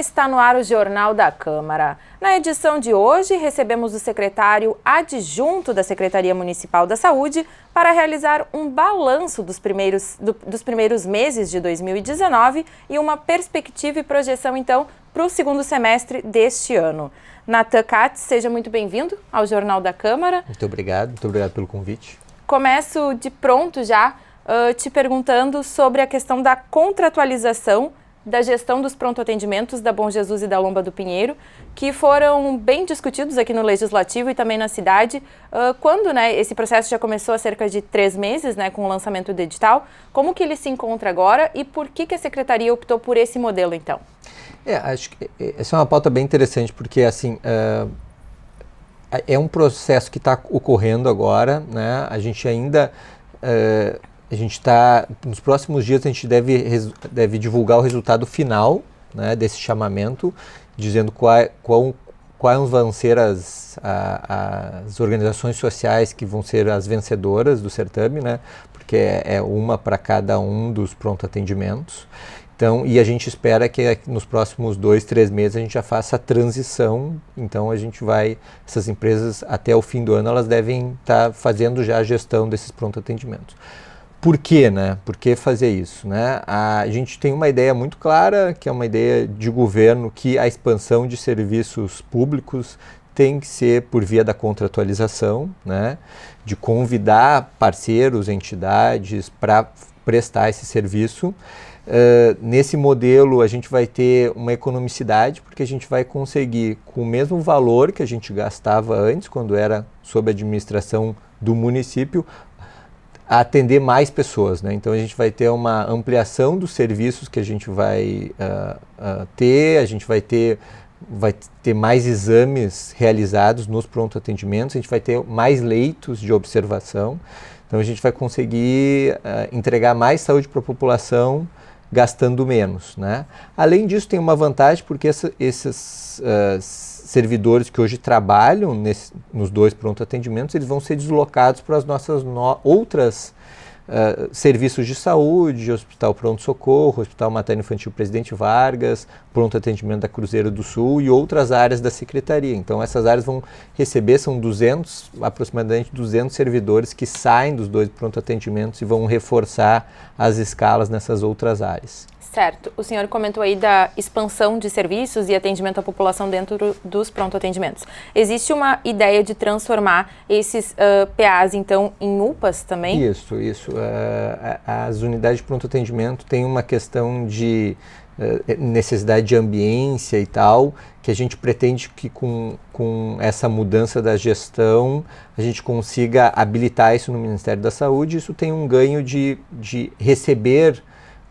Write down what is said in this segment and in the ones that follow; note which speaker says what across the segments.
Speaker 1: está no ar o Jornal da Câmara. Na edição de hoje, recebemos o secretário adjunto da Secretaria Municipal da Saúde para realizar um balanço dos primeiros meses de 2019 e uma perspectiva e projeção, então, para o segundo semestre deste ano. Natan Katz, seja muito bem-vindo ao Jornal da Câmara.
Speaker 2: Muito obrigado pelo convite.
Speaker 1: Começo de pronto já te perguntando sobre a questão da contratualização da gestão dos pronto-atendimentos da Bom Jesus e da Lomba do Pinheiro, que foram bem discutidos aqui no Legislativo e também na cidade, quando esse processo já começou há cerca de 3 meses, com o lançamento do edital. Como que ele se encontra agora e por que a Secretaria optou por esse modelo, então?
Speaker 2: Acho que essa é uma pauta bem interessante, porque assim, é um processo que está ocorrendo agora, né? A gente ainda... A gente está, nos próximos dias, a gente deve divulgar o resultado final, né, desse chamamento, dizendo quais vão ser as organizações sociais que vão ser as vencedoras do certame, né, porque é uma para cada um dos pronto-atendimentos. Então, e a gente espera que nos próximos 2, 3 meses a gente já faça a transição. Então essas empresas até o fim do ano, elas devem estar fazendo já a gestão desses pronto-atendimentos. Por quê, né? Por que fazer isso, né? A gente tem uma ideia muito clara, que é uma ideia de governo, que a expansão de serviços públicos tem que ser por via da contratualização, né? De convidar parceiros, entidades para prestar esse serviço. Nesse modelo a gente vai ter uma economicidade, porque a gente vai conseguir, com o mesmo valor que a gente gastava antes, quando era sob a administração do município, atender mais pessoas, né? Então a gente vai ter uma ampliação dos serviços que a gente vai ter, a gente vai ter mais exames realizados nos pronto-atendimentos, a gente vai ter mais leitos de observação, então a gente vai conseguir entregar mais saúde para a população gastando menos, né? Além disso, tem uma vantagem, porque esses servidores que hoje trabalham nos 2 pronto-atendimentos, eles vão ser deslocados para as nossas outras serviços de saúde, Hospital Pronto-Socorro, Hospital Materno-Infantil Presidente Vargas, pronto-atendimento da Cruzeiro do Sul e outras áreas da Secretaria. Então essas áreas vão receber, são aproximadamente 200 servidores que saem dos 2 pronto-atendimentos e vão reforçar as escalas nessas outras áreas.
Speaker 1: Certo. O senhor comentou aí da expansão de serviços e atendimento à população dentro dos pronto-atendimentos. Existe uma ideia de transformar esses PAs, então, em UPAs também?
Speaker 2: Isso. As unidades de pronto-atendimento têm uma questão de necessidade de ambiência e tal, que a gente pretende que com essa mudança da gestão a gente consiga habilitar isso no Ministério da Saúde. Isso tem um ganho de receber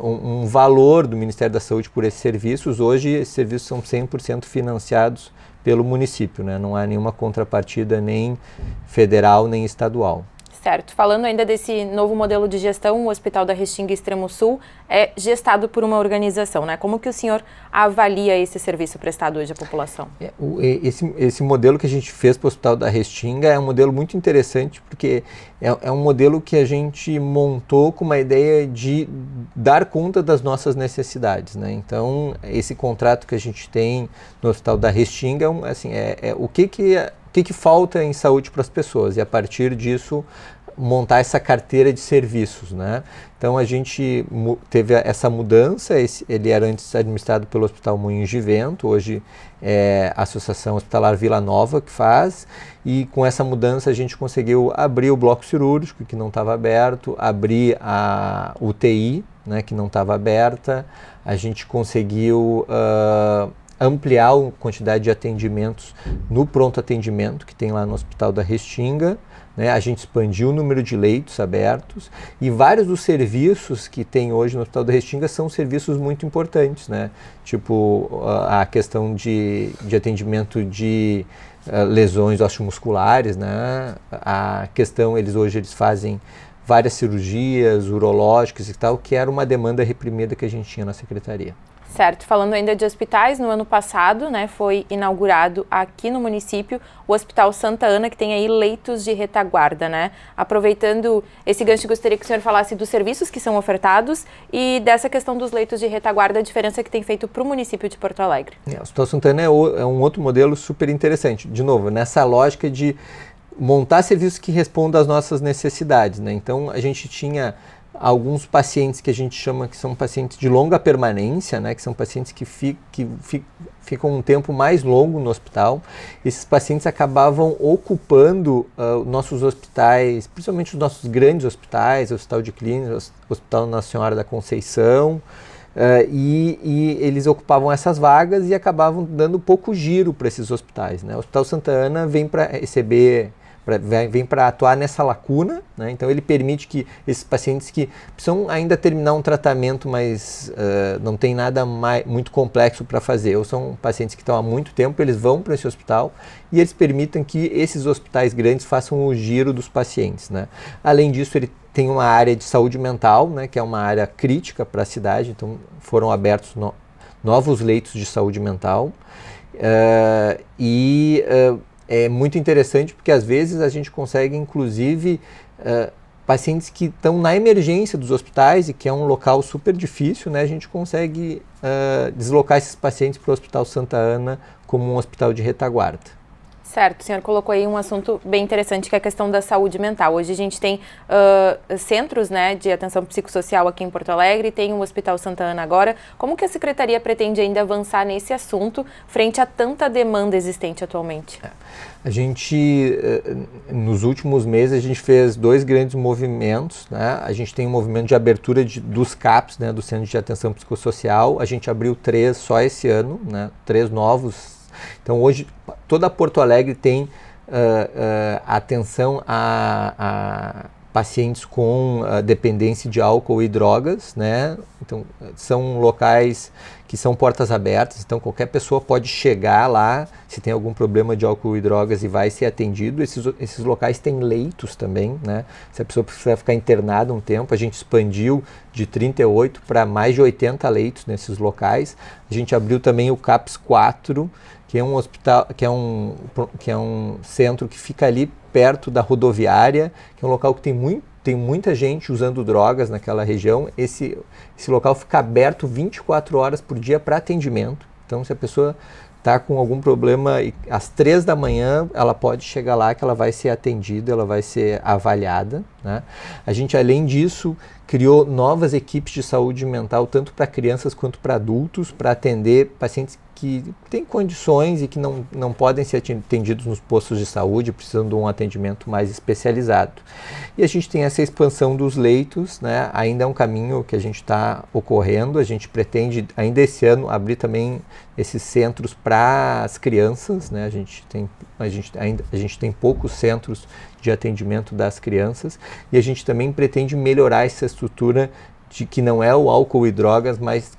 Speaker 2: um valor do Ministério da Saúde por esses serviços. Hoje, esses serviços são 100% financiados pelo município, né? Não há nenhuma contrapartida nem federal nem estadual.
Speaker 1: Certo. Falando ainda desse novo modelo de gestão, o Hospital da Restinga Extremo Sul é gestado por uma organização, né? Como que o senhor avalia esse serviço prestado hoje à população?
Speaker 2: Esse modelo que a gente fez para o Hospital da Restinga é um modelo muito interessante, porque é um modelo que a gente montou com uma ideia de dar conta das nossas necessidades, né? Então, esse contrato que a gente tem no Hospital da Restinga, o que falta em saúde para as pessoas, e a partir disso montar essa carteira de serviços, né? Então a gente teve essa mudança. Ele era antes administrado pelo Hospital Moinhos de Vento, hoje é a Associação Hospitalar Vila Nova que faz, e com essa mudança a gente conseguiu abrir o bloco cirúrgico, que não estava aberto, abrir a UTI, né, que não estava aberta, a gente conseguiu ampliar a quantidade de atendimentos no pronto-atendimento que tem lá no Hospital da Restinga, né? A gente expandiu o número de leitos abertos, e vários dos serviços que tem hoje no Hospital da Restinga são serviços muito importantes, né? Tipo a questão de atendimento de lesões osteomusculares, né? A questão, hoje eles fazem várias cirurgias urológicas e tal, que era uma demanda reprimida que a gente tinha na Secretaria.
Speaker 1: Certo, falando ainda de hospitais, no ano passado, né, foi inaugurado aqui no município o Hospital Santa Ana, que tem aí leitos de retaguarda, né? Aproveitando esse gancho, gostaria que o senhor falasse dos serviços que são ofertados e dessa questão dos leitos de retaguarda, a diferença que tem feito para o município de Porto Alegre.
Speaker 2: O Hospital Santa Ana é um outro modelo super interessante. De novo, nessa lógica de montar serviços que respondam às nossas necessidades, né? Então, a gente tinha alguns pacientes que a gente chama que são pacientes de longa permanência, né, que são pacientes que ficam um tempo mais longo no hospital. Esses pacientes acabavam ocupando nossos hospitais, principalmente os nossos grandes hospitais, o Hospital de Clínicas, o Hospital Nossa Senhora da Conceição, e eles ocupavam essas vagas e acabavam dando pouco giro para esses hospitais, né? O Hospital Santa Ana vem para receber vem para atuar nessa lacuna, né? Então ele permite que esses pacientes que precisam ainda terminar um tratamento, mas não tem nada muito complexo para fazer, ou são pacientes que estão há muito tempo, eles vão para esse hospital e eles permitem que esses hospitais grandes façam o giro dos pacientes, né? Além disso, ele tem uma área de saúde mental, né, que é uma área crítica para a cidade, então foram abertos novos leitos de saúde mental é muito interessante porque às vezes a gente consegue, inclusive, pacientes que estão na emergência dos hospitais e que é um local super difícil, né? A gente consegue deslocar esses pacientes para o Hospital Santa Ana como um hospital de retaguarda.
Speaker 1: Certo, o senhor colocou aí um assunto bem interessante, que é a questão da saúde mental. Hoje a gente tem centros, né, de atenção psicossocial aqui em Porto Alegre, tem o Hospital Santa Ana agora. Como que a Secretaria pretende ainda avançar nesse assunto frente a tanta demanda existente atualmente?
Speaker 2: A gente, nos últimos meses, a gente fez 2 grandes movimentos, né? A gente tem um movimento de abertura dos CAPs, né, do Centro de Atenção Psicossocial. A gente abriu 3 só esse ano, né, 3 novos. Então hoje toda Porto Alegre tem atenção a pacientes com dependência de álcool e drogas, né? Então são locais que são portas abertas, então qualquer pessoa pode chegar lá se tem algum problema de álcool e drogas e vai ser atendido. Esses locais têm leitos também, né? Se a pessoa precisar ficar internada um tempo, a gente expandiu de 38 para mais de 80 leitos nesses locais. A gente abriu também o CAPS 4, que é um hospital, que é um centro que fica ali perto da rodoviária, que é um local que tem muita gente usando drogas naquela região. Esse local fica aberto 24 horas por dia para atendimento. Então, se a pessoa está com algum problema, às 3 da manhã, ela pode chegar lá que ela vai ser atendida, ela vai ser avaliada, né? A gente, além disso, criou novas equipes de saúde mental, tanto para crianças quanto para adultos, para atender pacientes que têm condições e que não podem ser atendidos nos postos de saúde, precisam de um atendimento mais especializado. E a gente tem essa expansão dos leitos, né? Ainda é um caminho que a gente está ocorrendo. A gente pretende, ainda esse ano, abrir também esses centros para as crianças, né? A gente tem poucos centros de atendimento das crianças e a gente também pretende melhorar essa estrutura de que não é o álcool e drogas, mas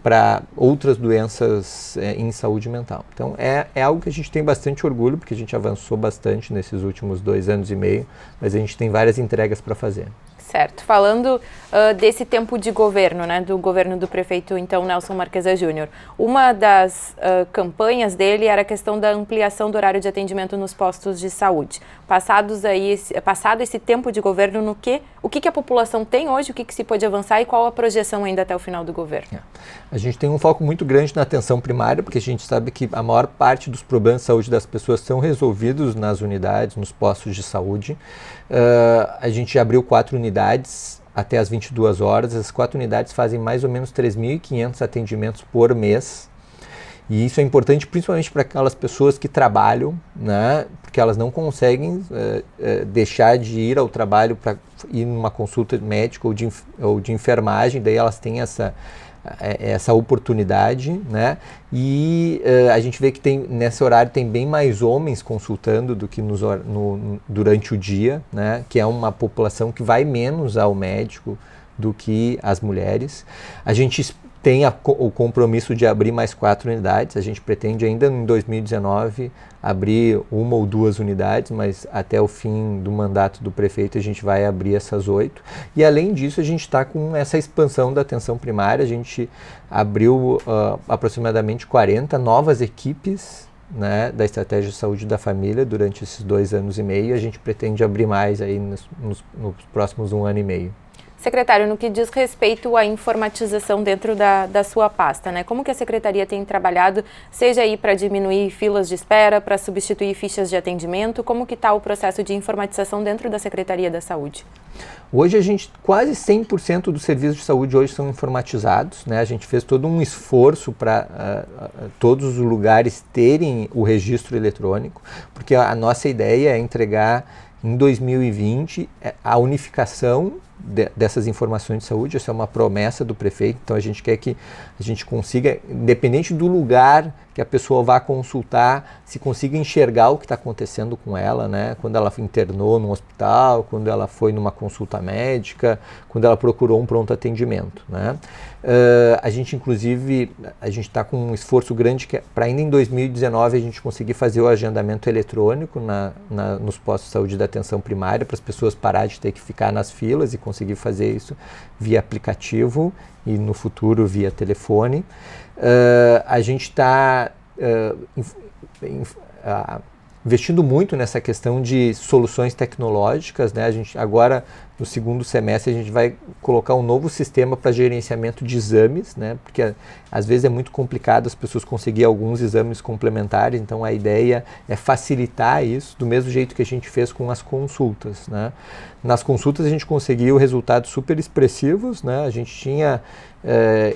Speaker 2: para outras doenças em saúde mental. Então é algo que a gente tem bastante orgulho, porque a gente avançou bastante nesses últimos 2 anos e meio, mas a gente tem várias entregas para fazer.
Speaker 1: Certo. Falando desse tempo de governo, né, do governo do prefeito, então, Nelson Marquesa Júnior, uma das campanhas dele era a questão da ampliação do horário de atendimento nos postos de saúde. Passado esse tempo de governo, o que a população tem hoje, o que se pode avançar e qual a projeção ainda até o final do governo?
Speaker 2: A gente tem um foco muito grande na atenção primária, porque a gente sabe que a maior parte dos problemas de saúde das pessoas são resolvidos nas unidades, nos postos de saúde. A gente abriu 4 unidades até as 22 horas. As 4 unidades fazem mais ou menos 3.500 atendimentos por mês. E isso é importante principalmente para aquelas pessoas que trabalham, né? Porque elas não conseguem deixar de ir ao trabalho para ir numa consulta médica ou de enfermagem, daí elas têm essa oportunidade, né? E a gente vê que nesse horário tem bem mais homens consultando do que durante o dia, né? Que é uma população que vai menos ao médico do que as mulheres. A gente tem o compromisso de abrir mais 4 unidades. A gente pretende ainda em 2019 abrir 1 ou 2 unidades, mas até o fim do mandato do prefeito a gente vai abrir essas 8. E além disso, a gente está com essa expansão da atenção primária. A gente abriu aproximadamente 40 novas equipes, né, da Estratégia de Saúde da Família durante esses 2 anos e meio. A gente pretende abrir mais aí nos próximos 1 ano e meio.
Speaker 1: Secretário, no que diz respeito à informatização dentro da sua pasta, né? Como que a Secretaria tem trabalhado, seja aí para diminuir filas de espera, para substituir fichas de atendimento, como que está o processo de informatização dentro da Secretaria da Saúde?
Speaker 2: Hoje quase 100% dos serviços de saúde hoje são informatizados, né? A gente fez todo um esforço para todos os lugares terem o registro eletrônico, porque a nossa ideia é entregar em 2020 a unificação dessas informações de saúde. Essa é uma promessa do prefeito, então a gente quer que a gente consiga, independente do lugar que a pessoa vá consultar, se consiga enxergar o que está acontecendo com ela, né? Quando ela internou num hospital, quando ela foi numa consulta médica, quando ela procurou um pronto atendimento, né? A gente, inclusive, está com um esforço grande para ainda em 2019 a gente conseguir fazer o agendamento eletrônico nos postos de saúde da atenção primária, para as pessoas parar de ter que ficar nas filas e conseguir fazer isso via aplicativo e no futuro via telefone. A gente está investindo muito nessa questão de soluções tecnológicas, né? A gente agora, no segundo semestre, a gente vai colocar um novo sistema para gerenciamento de exames, né? Porque às vezes é muito complicado as pessoas conseguirem alguns exames complementares, então a ideia é facilitar isso, do mesmo jeito que a gente fez com as consultas, né? Nas consultas a gente conseguiu resultados super expressivos, né? A gente tinha,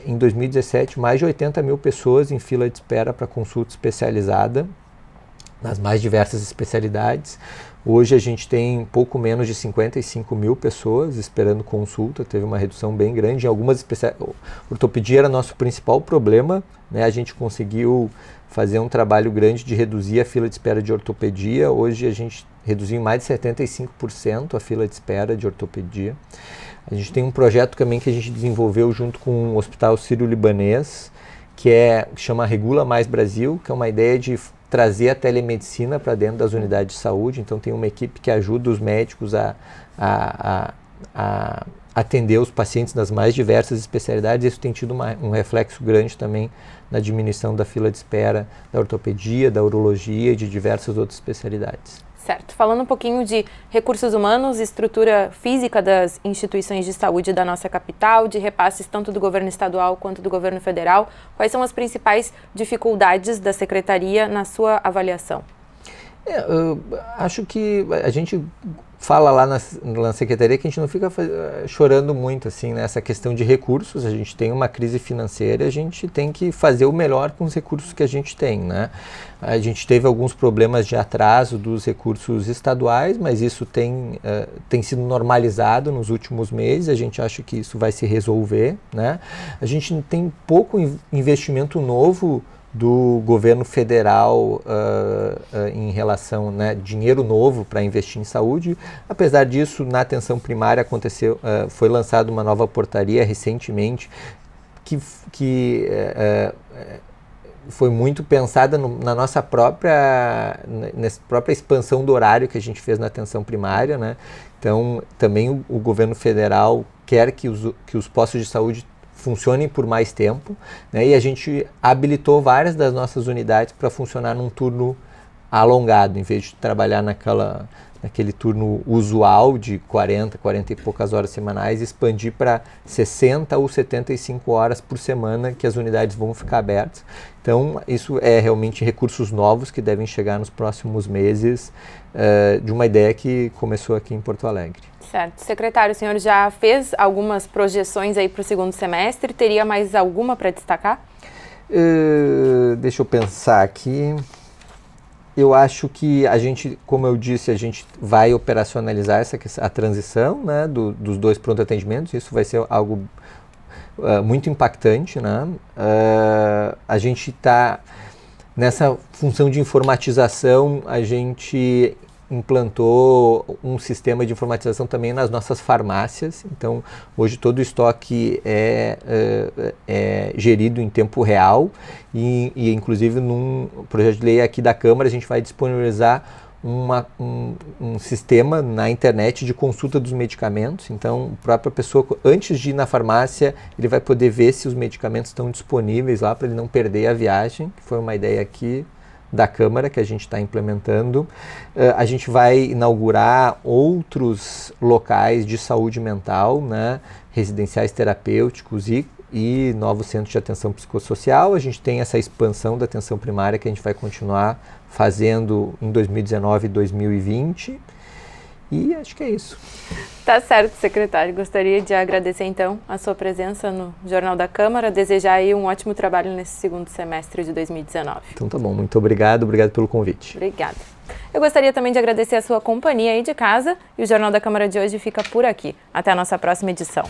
Speaker 2: em 2017, mais de 80 mil pessoas em fila de espera para consulta especializada, nas mais diversas especialidades. Hoje a gente tem pouco menos de 55 mil pessoas esperando consulta, teve uma redução bem grande. Em algumas especialidades, ortopedia era nosso principal problema, né? A gente conseguiu fazer um trabalho grande de reduzir a fila de espera de ortopedia. Hoje a gente reduziu em mais de 75% a fila de espera de ortopedia. A gente tem um projeto também que a gente desenvolveu junto com o Hospital Sírio-Libanês, que chama Regula Mais Brasil, que é uma ideia de trazer a telemedicina para dentro das unidades de saúde. Então tem uma equipe que ajuda os médicos a atender os pacientes nas mais diversas especialidades. Isso tem tido um reflexo grande também na diminuição da fila de espera da ortopedia, da urologia e de diversas outras especialidades.
Speaker 1: Certo. Falando um pouquinho de recursos humanos, estrutura física das instituições de saúde da nossa capital, de repasses tanto do governo estadual quanto do governo federal, quais são as principais dificuldades da Secretaria na sua avaliação?
Speaker 2: Eu acho que a gente fala lá na Secretaria que a gente não fica chorando muito assim, nessa questão de recursos. A gente tem uma crise financeira, a gente tem que fazer o melhor com os recursos que a gente tem, né? A gente teve alguns problemas de atraso dos recursos estaduais, mas isso tem sido normalizado nos últimos meses. A gente acha que isso vai se resolver, né? A gente tem pouco investimento novo do governo federal em relação, né, dinheiro novo para investir em saúde. Apesar disso, na atenção primária foi lançada uma nova portaria recentemente que foi muito pensada nessa própria expansão do horário que a gente fez na atenção primária, né? Então, também o governo federal quer que os postos de saúde funcionem por mais tempo, né? E a gente habilitou várias das nossas unidades para funcionar num turno alongado, em vez de trabalhar naquele turno usual de 40 e poucas horas semanais, expandir para 60 ou 75 horas por semana que as unidades vão ficar abertas. Então, isso é realmente recursos novos que devem chegar nos próximos meses, de uma ideia que começou aqui em Porto Alegre.
Speaker 1: Certo. Secretário, o senhor já fez algumas projeções aí para o segundo semestre? Teria mais alguma para destacar?
Speaker 2: Deixa eu pensar aqui. Eu acho que a gente, como eu disse, a gente vai operacionalizar a transição, né, dos 2 pronto atendimentos. Isso vai ser algo muito impactante, né? A gente está nessa função de informatização, a gente implantou um sistema de informatização também nas nossas farmácias. Então, hoje todo o estoque é gerido em tempo real e inclusive num projeto de lei aqui da Câmara a gente vai disponibilizar um sistema na internet de consulta dos medicamentos. Então, a própria pessoa, antes de ir na farmácia, ele vai poder ver se os medicamentos estão disponíveis lá para ele não perder a viagem, que foi uma ideia aqui da Câmara que a gente está implementando. A gente vai inaugurar outros locais de saúde mental, né, residenciais terapêuticos e novos centros de atenção psicossocial. A gente tem essa expansão da atenção primária que a gente vai continuar fazendo em 2019 e 2020. E acho que é isso.
Speaker 1: Tá certo, secretário. Gostaria de agradecer, então, a sua presença no Jornal da Câmara, desejar aí um ótimo trabalho nesse segundo semestre de 2019.
Speaker 2: Então tá bom, muito obrigado pelo convite.
Speaker 1: Obrigada. Eu gostaria também de agradecer a sua companhia aí de casa e o Jornal da Câmara de hoje fica por aqui. Até a nossa próxima edição.